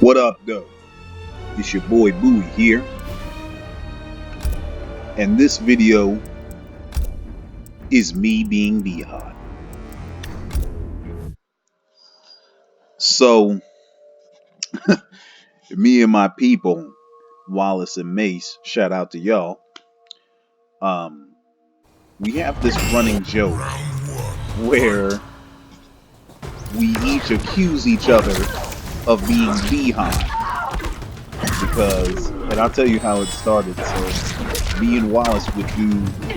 What up, though? It's your boy Bowie here, and this video is me being Beehot. So, me and my people, Wallace and Mace, shout out to y'all. We have this running joke where we each accuse each other of being Beehot. Because, and I'll tell you how it started. So, me and Wallace would do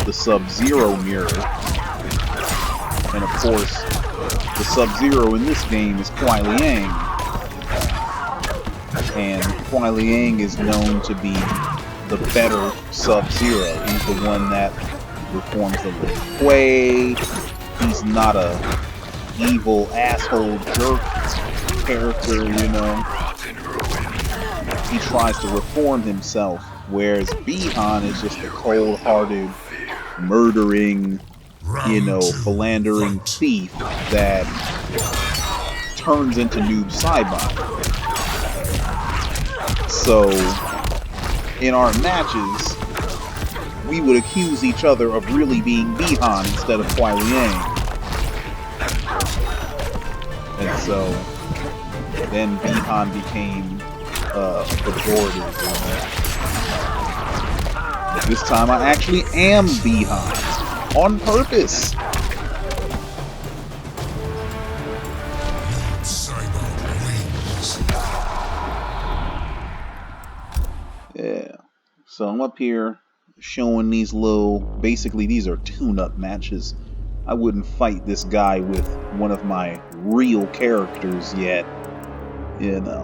the Sub-Zero mirror. And of course, the Sub-Zero in this game is Kuai Liang. And Kuai Liang is known to be the better Sub-Zero. He's the one that reforms the Lin Kuei. He's not a evil asshole jerk character, you know. He tries to reform himself, whereas Behan is just a cold-hearted, murdering, philandering thief that turns into Noob Saibot. So, in our matches, we would accuse each other of really being Behan instead of Kuai Liang. And so, then Behan became pejorative. But this time I actually am Behan on purpose. Yeah. So I'm up here showing these basically these are tune-up matches. I wouldn't fight this guy with one of my real characters yet, you know.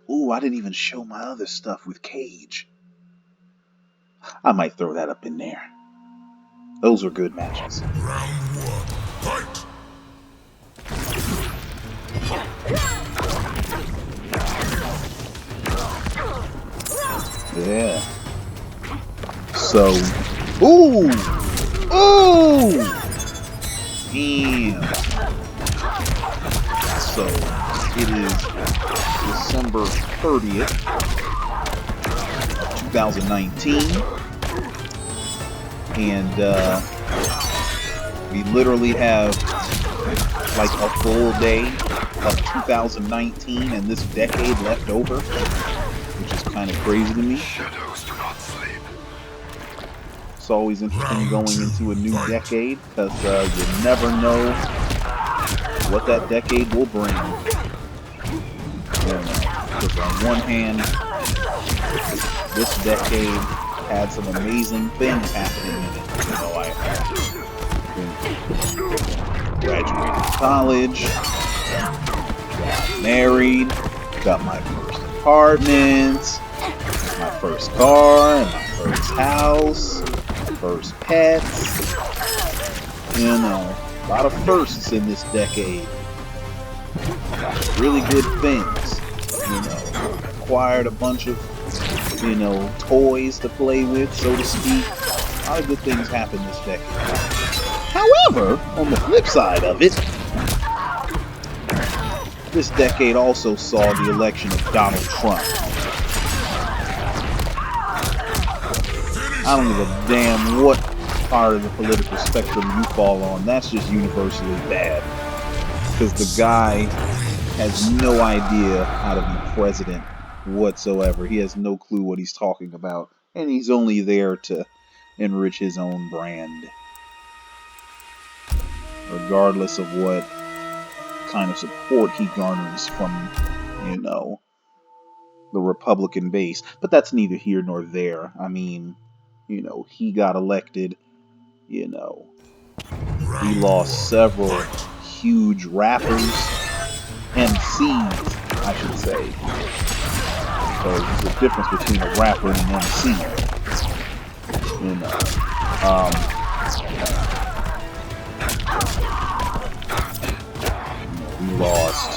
Ooh, I didn't even show my other stuff with Cage. I might throw that up in there. Those are good matches. Round one, fight! Yeah. So, ooh! Ooh! Damn. So, it is December 30th of 2019, and we literally have like a full day of 2019 and this decade left over, which is kind of crazy to me. Shadows do not sleep. It's always interesting going into a new decade, because you never know what that decade will bring. Because on one hand, this decade had some amazing things happening in it. You know, I graduated college, got married, got my first apartment, my first car, and my first house, first pets. You know, a lot of firsts in this decade. Really good things. You know, acquired a bunch of, toys to play with, so to speak. A lot of good things happened this decade. However, on the flip side of it, this decade also saw the election of Donald Trump. I don't give a damn what part of the political spectrum you fall on. That's just universally bad. Because the guy has no idea how to be president whatsoever. He has no clue what he's talking about. And he's only there to enrich his own brand. Regardless of what kind of support he garners from, the Republican base. But that's neither here nor there. I mean, he got elected, he lost several huge rappers, MCs, I should say. Because there's a difference between a rapper and an MC. We lost,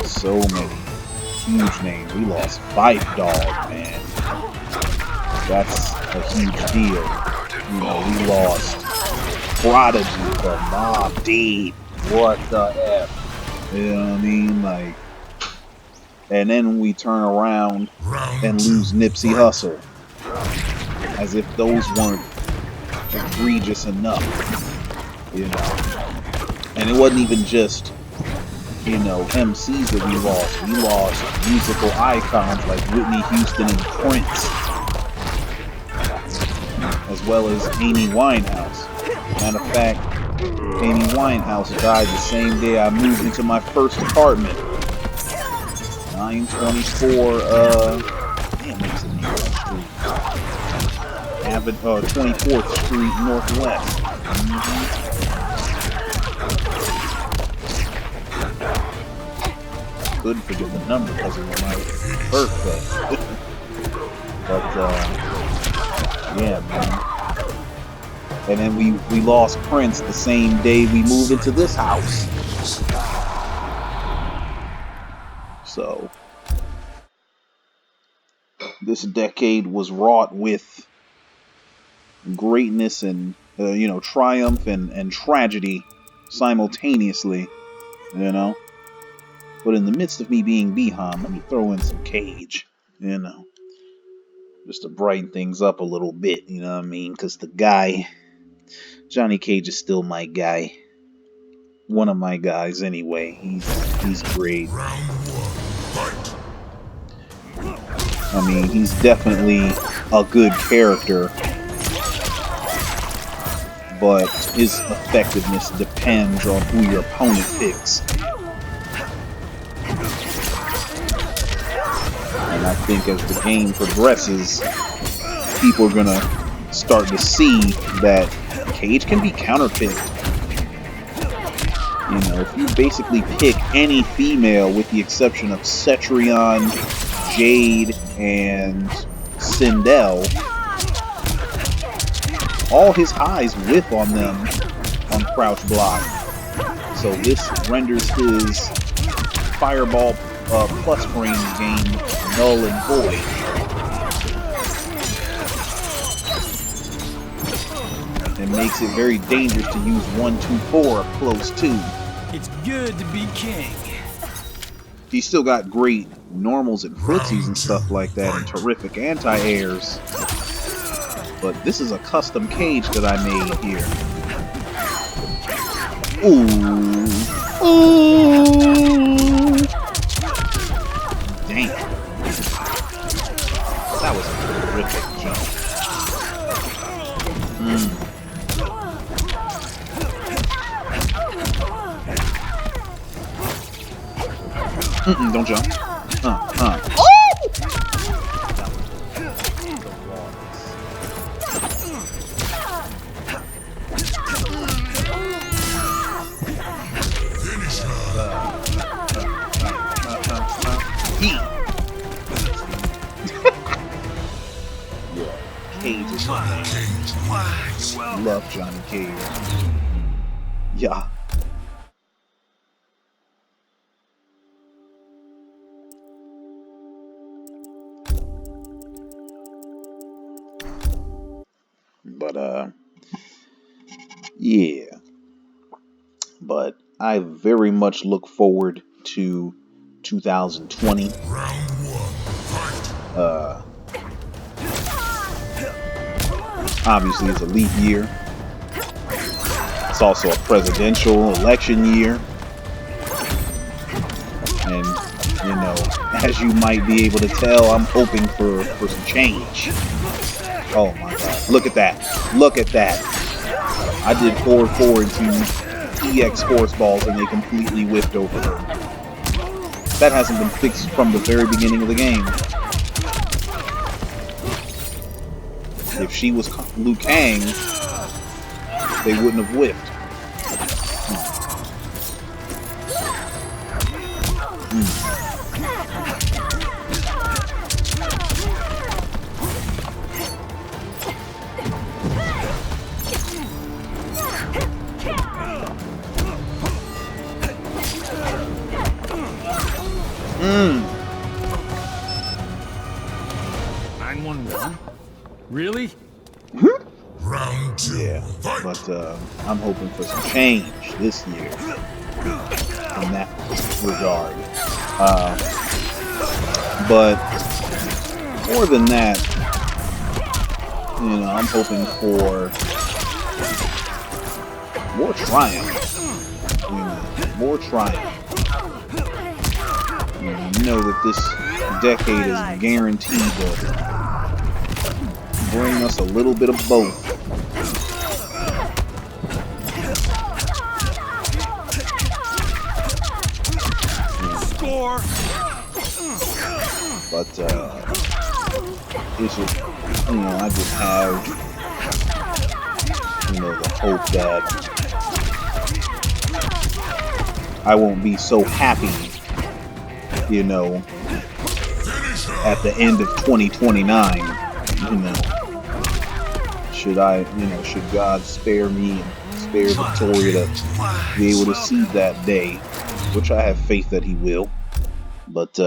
so many huge names. We lost Fight Dog, man. That's a huge deal. We lost Prodigy, the Mobb Deep, What the F? You know what I mean? Like, and then we turn around Round and two. lose Nipsey Fight. Hussle. As if those weren't egregious enough, you know. And it wasn't even just, you know, MCs that we lost. We lost musical icons like Whitney Houston and Prince, as well as Amy Winehouse. Matter of fact, Amy Winehouse died the same day I moved into my first apartment. 924, damn, what's the name of that street? 24th Street Northwest. Couldn't forget the number because it was my birthday. But, yeah, man. And then we lost Prince the same day we moved into this house. So, this decade was wrought with greatness and, you know, triumph and tragedy simultaneously, you know. But in the midst of me being Behan, let me throw in some Cage, you know, just to brighten things up a little bit, you know what I mean? Because the guy, Johnny Cage is still my guy. One of my guys anyway. He's great. Round one. Fight. I mean, he's definitely a good character, but his effectiveness depends on who your opponent picks. And I think as the game progresses, people are gonna start to see that Cage can be counterpicked. You know, if you basically pick any female with the exception of Cetrion, Jade, and Sindel, all his highs whiff on them on crouch block. So this renders his Fireball plus frame game null and void. It makes it very dangerous to use 1-2-4 up close too. It's good to be king. He's still got great normals and footsies and stuff like that, and terrific anti-airs. But this is a custom Cage that I made here. Ooh. Ooh. Damn. That was a terrific jump. Don't jump. Oh! Cage is my name. Love Johnny Cage. Yeah. But yeah. But I very much look forward to 2020. Round one. Fight. Obviously, it's a leap year. It's also a presidential election year. And, you know, as you might be able to tell, I'm hoping for some change. Oh my God. Look at that. Look at that. I did forward into EX force balls and they completely whipped over her. That hasn't been fixed from the very beginning of the game. If she was Liu Kang, they wouldn't have whipped. Mm. 911? Really? Round two. Fight. But I'm hoping for some change this year in that regard. But more than that, I'm hoping for more triumph. More triumph. You know that this decade is guaranteed to bring us a little bit of both. Score. But it's just, I just have, the hope that I won't be so happy, at the end of 2029, should God spare me and spare Victoria to be able to see that day, which I have faith that he will. But,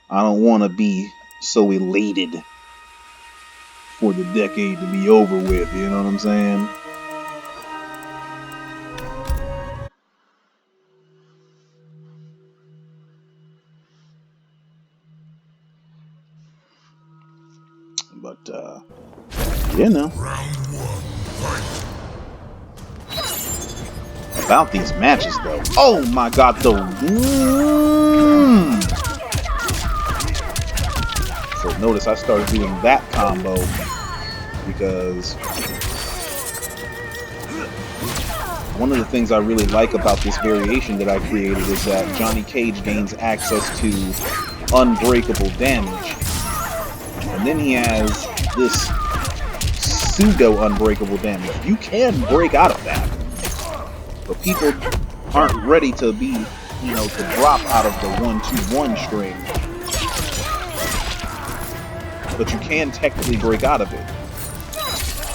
I don't want to be so elated for the decade to be over with, you know what I'm saying? But, about these matches, though. Oh my God, So notice I started doing that combo because one of the things I really like about this variation that I created is that Johnny Cage gains access to unbreakable damage. And then he has this pseudo unbreakable damage. You can break out of that. But people aren't ready to be, to drop out of the 1-2-1 string. But you can technically break out of it.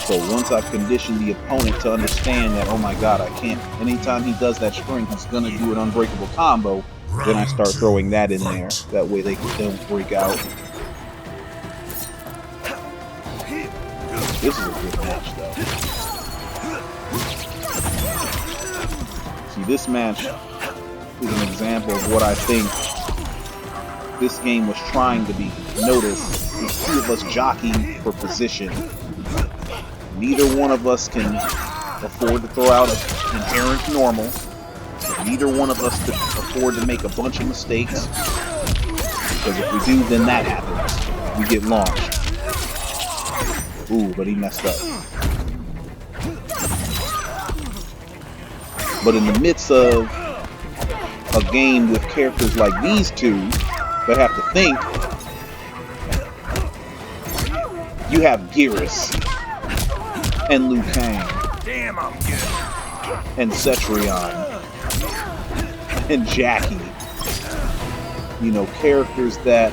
So once I've conditioned the opponent to understand that, oh my God, I can't, anytime he does that string, he's going to do an unbreakable combo, then I start throwing that in there. That way they don't break out. This is a good match, though. See, this match is an example of what I think this game was trying to be. Notice, there's two of us jockeying for position. Neither one of us can afford to throw out an inherent normal. Neither one of us could afford to make a bunch of mistakes. Because if we do, then that happens. We get launched. Ooh, but he messed up. But in the midst of a game with characters like these two that have to think, you have Geras and Liu Kang and Cetrion and Jackie. Characters that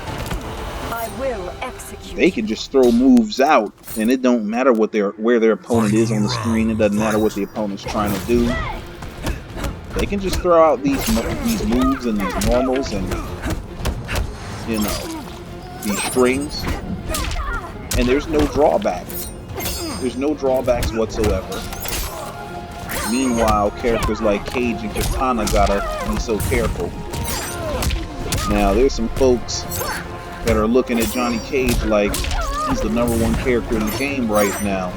they can just throw moves out, and it don't matter where their opponent is on the screen. It doesn't matter what the opponent's trying to do. They can just throw out these moves and these normals and these strings, and there's no drawbacks. There's no drawbacks whatsoever. Meanwhile, characters like Cage and Katana gotta be so careful. Now, there's some folks that are looking at Johnny Cage like he's the #1 character in the game right now.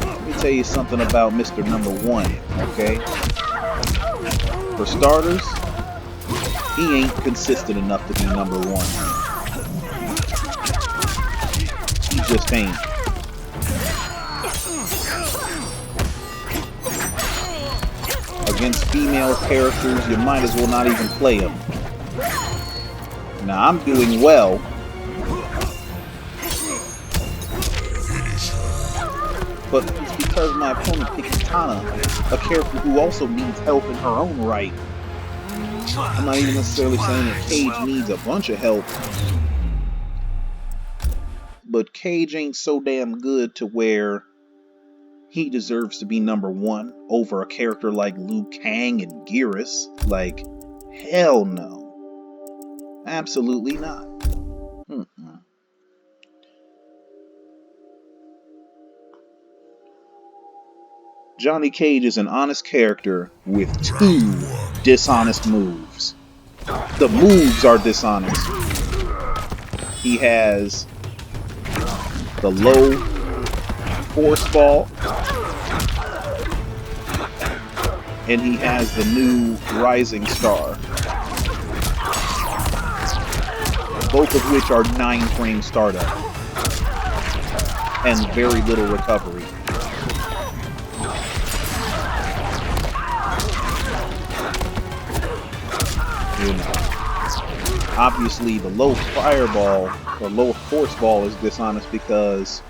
Let me tell you something about Mr. #1, okay? For starters, he ain't consistent enough to be #1. He just ain't. Against female characters, you might as well not even play him. Now, I'm doing well. But it's because my opponent picked Katana, a character who also needs help in her own right. I'm not even necessarily saying that Cage needs a bunch of help. But Cage ain't so damn good to where he deserves to be #1 over a character like Liu Kang and Geras. Like, hell no. Absolutely not. Johnny Cage is an honest character with two dishonest moves. The moves are dishonest. He has the low force ball, and he has the new rising star. Both of which are 9-frame startup and very little recovery. You know, obviously the low fireball or low force ball is dishonest because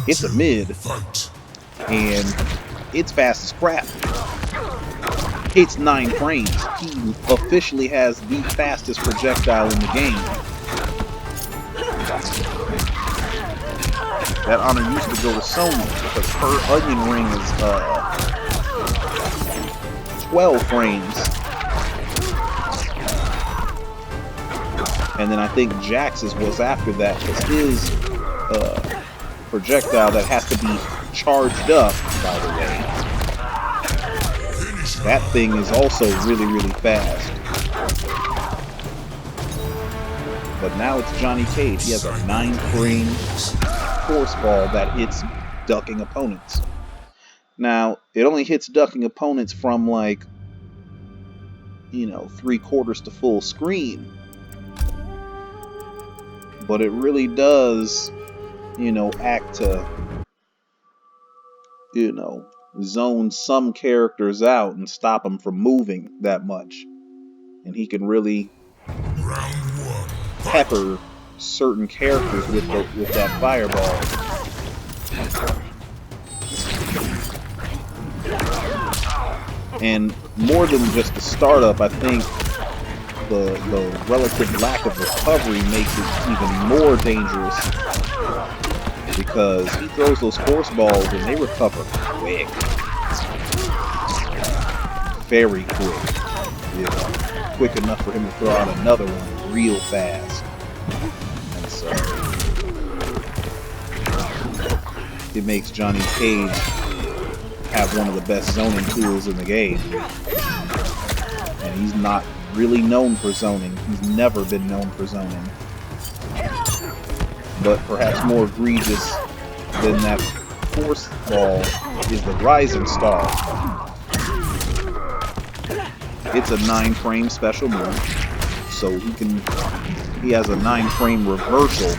it's a mid and it's fast as crap. It's 9 frames. He officially has the fastest projectile in the game. That honor used to go to Sony because her onion ring is 12 frames. And then I think Jax's was after that because his projectile that has to be charged up, by the way. That thing is also really, really fast. But now it's Johnny Cage. He has a 9-frame force ball that hits ducking opponents. Now, it only hits ducking opponents from like, 3/4 to full screen. But it really does, act to, zone some characters out and stop them from moving that much. And he can really pepper certain characters with that fireball. And more than just the startup, I think the relative lack of recovery makes it even more dangerous. Because he throws those force balls and they recover quick. Very quick. Yeah. Quick enough for him to throw out another one real fast. And so it makes Johnny Cage have one of the best zoning tools in the game. And he's not really known for zoning. He's never been known for zoning. But perhaps more egregious than that force ball is the rising star. It's a 9-frame special move, so he has a 9-frame reversal.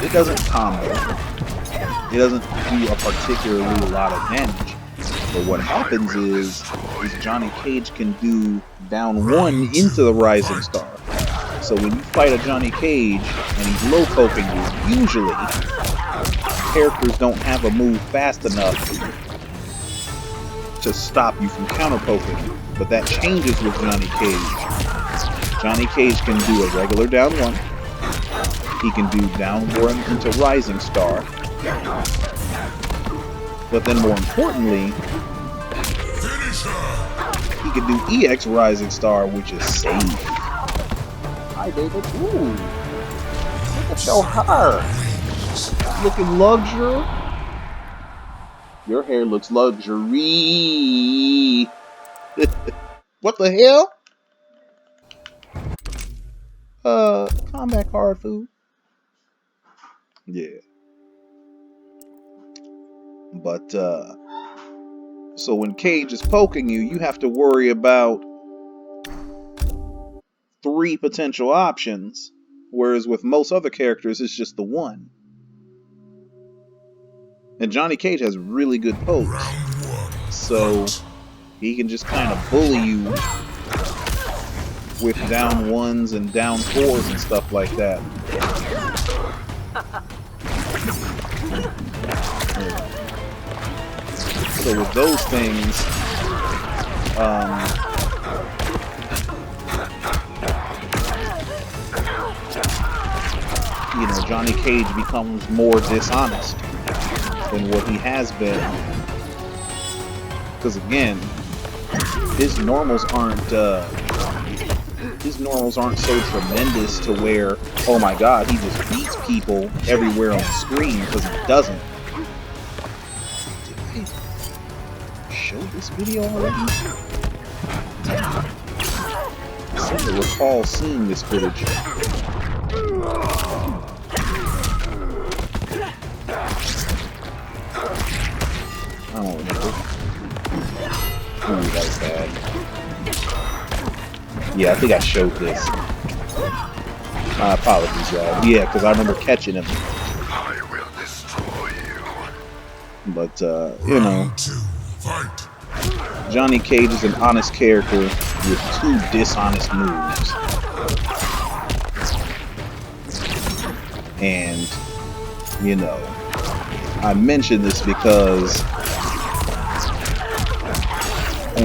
It doesn't combo. It doesn't do a particularly lot of damage. But what happens is Johnny Cage can do down 1 into the rising star. So when you fight a Johnny Cage and he's low poking you, usually characters don't have a move fast enough to stop you from counter poking. But that changes with Johnny Cage. Johnny Cage can do a regular down 1. He can do down 1 into rising star. But then more importantly, he can do EX rising star, which is safe. Hi, David. Ooh. Look at your hair. Looking luxury. Your hair looks luxury. What the hell? Combat card food. Yeah. But, so when Cage is poking you, you have to worry about 3 potential options, whereas with most other characters, it's just the one. And Johnny Cage has really good pokes, so he can just kind of bully you with down 1s and down 4s and stuff like that. So with those things, Johnny Cage becomes more dishonest than what he has been. Because again, his normals aren't so tremendous to where, oh my god, he just beats people everywhere on the screen, because he doesn't. show this video already? I seem to recall seeing this footage. I don't remember. Ooh, that was bad. Yeah, I think I showed this. My apologies, y'all. Yeah, because I remember catching him. I will destroy you. But, you know, Round 2, fight. Johnny Cage is an honest character with 2 dishonest moves. And, you know, I mention this because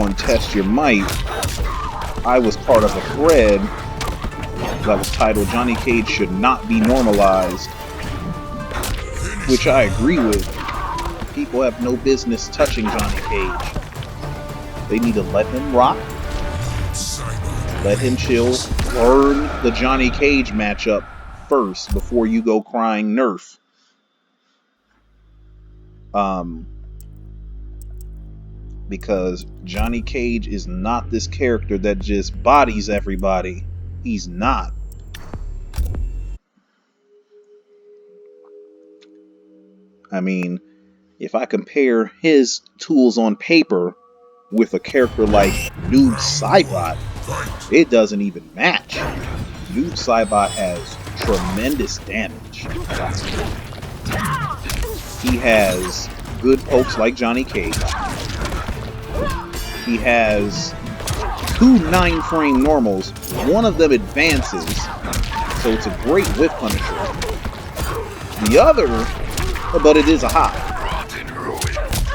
on Test Your Might, I was part of a thread that was titled Johnny Cage Should Not Be Normalized, which I agree with. People have no business touching Johnny Cage. They need to let him rock, let him chill, learn the Johnny Cage matchup first before you go crying nerf. Because Johnny Cage is not this character that just bodies everybody. He's not. I mean, if I compare his tools on paper with a character like Noob Saibot, it doesn't even match. Noob Saibot has tremendous damage. He has good pokes like Johnny Cage. He has 2 9-frame normals. One of them advances, so it's a great whip punisher. The other, but it is a high.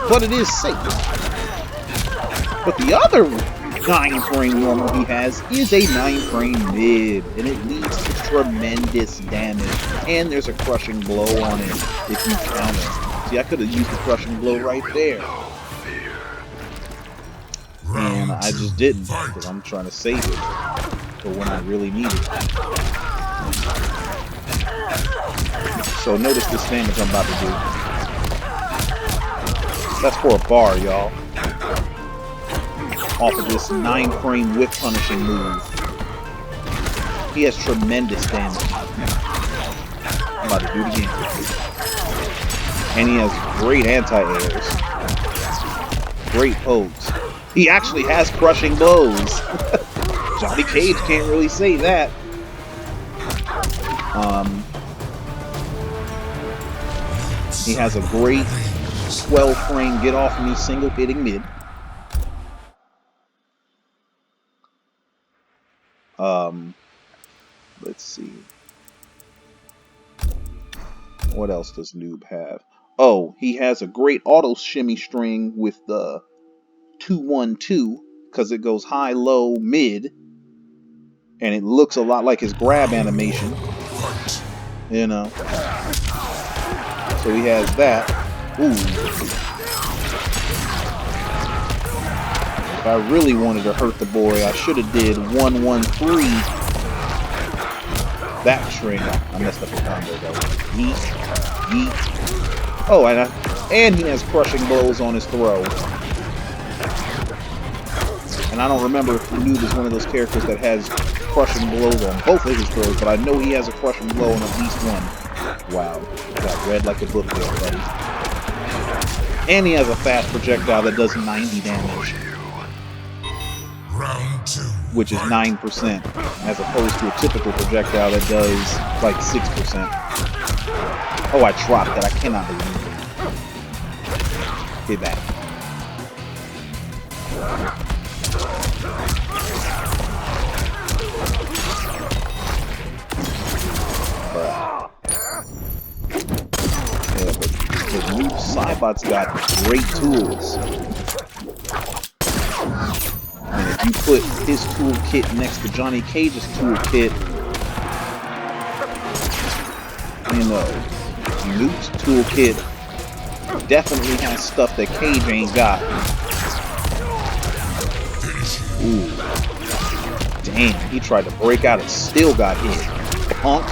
But it is safe. But the other 9-frame normal he has is a 9-frame mid, and it leads to tremendous damage. And there's a crushing blow on it if you counter. See, I could have used the crushing blow right there. And I just didn't, because I'm trying to save it for when I really need it. So notice this damage I'm about to do. That's for a bar, y'all. Off of this 9-frame whip punishing move. He has tremendous damage. I'm about to do it again. And he has great anti-airs. Great pokes. He actually has crushing blows. Johnny Cage can't really say that. He has a great 12-frame get off me single hitting mid. Let's see. What else does Noob have? Oh, he has a great auto shimmy string with the 2-1-2 because it goes high, low, mid, and it looks a lot like his grab animation. You know. So he has that. Ooh. If I really wanted to hurt the boy, I should have did 1-1-3. That string. I messed up the combo though. Yeet. Yeet. Oh, and he has crushing blows on his throw. And I don't remember if Noob is one of those characters that has crushing blows on both of his throws, but I know he has a crushing blow on at least one. Wow. Got read like a book there, buddy. And he has a fast projectile that does 90 damage. Round 2. Which is 9%, as opposed to a typical projectile that does like 6%. Oh, I dropped that. I cannot believe it. Hit back. But Noob Saibot's got great tools. And if you put his toolkit next to Johnny Cage's toolkit, you know, Noob's toolkit definitely has stuff that Cage ain't got. Ooh. Damn, he tried to break out and still got hit. Punk.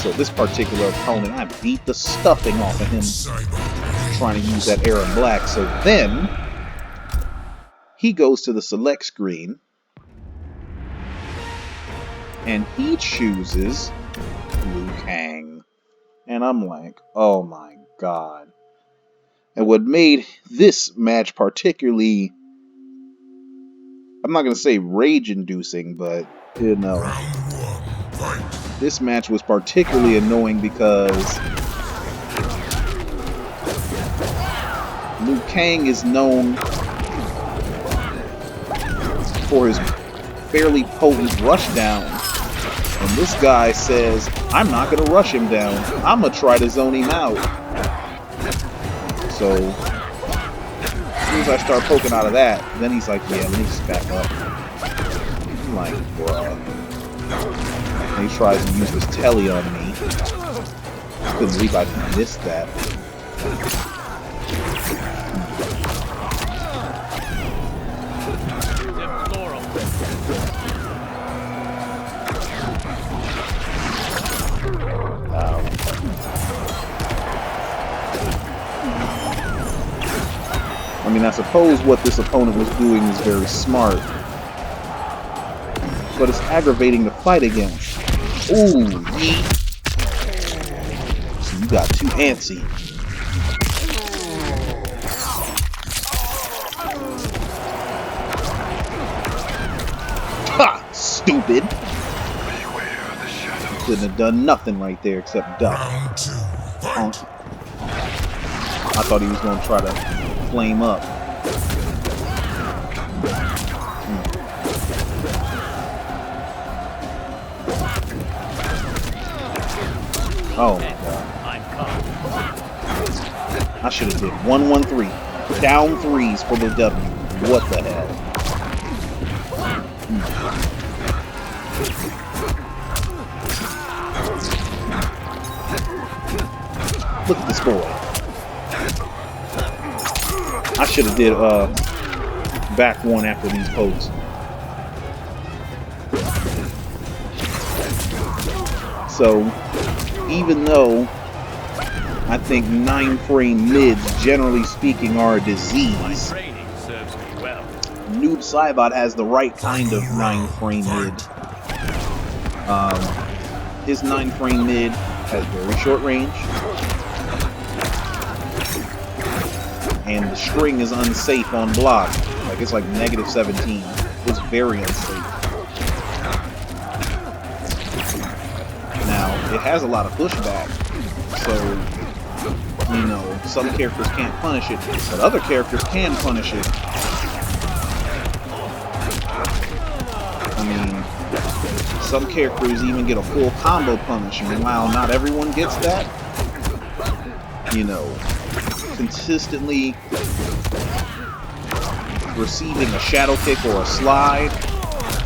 So this particular opponent, I beat the stuffing off of him, trying to use that Air and Black. So then he goes to the select screen and he chooses Liu Kang. And I'm like, oh my god. And what made this match particularly, I'm not going to say rage-inducing, but, you know, this match was particularly annoying because Liu Kang is known for his fairly potent rush down. And this guy says, I'm not going to rush him down. I'm going to try to zone him out. So, as soon as I start poking out of that, then he's like, yeah, let me just back up. I'm like, bruh. And he tries to use this telly on me. Couldn't believe I missed that. I mean, I suppose what this opponent was doing is very smart, but it's aggravating to fight against. Ooh, yeet. So you got too antsy. Ha! Stupid! Couldn't have done nothing right there except duck. I thought he was going to try to flame up. Oh my god. I should have did 1-1-3. Down threes for the W. What the hell? Look at this boy. I should have did back one after these pokes. So even though I think 9-frame mids, generally speaking, are a disease, Noob Saibot has the right kind of 9-frame mid. His 9-frame mid has very short range, and the string is unsafe on block. Like, it's like -17. It's very unsafe. Now, it has a lot of pushback, so, you know, some characters can't punish it, but other characters can punish it. I mean, some characters even get a full combo punish, and while not everyone gets that, you know, consistently receiving a shadow kick or a slide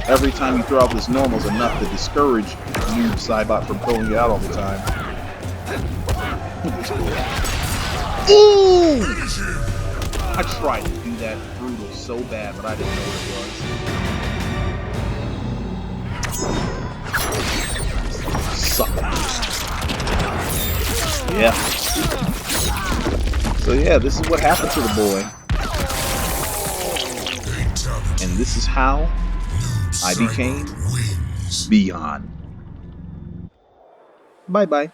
every time you throw out this normal is enough to discourage Noob Saibot from throwing it out all the time. Ooh! I tried to do that brutal so bad, but I didn't know what it was. Sucker. Yeah. So yeah, this is what happened to the boy. And this is how I became Beyond. Bye-bye.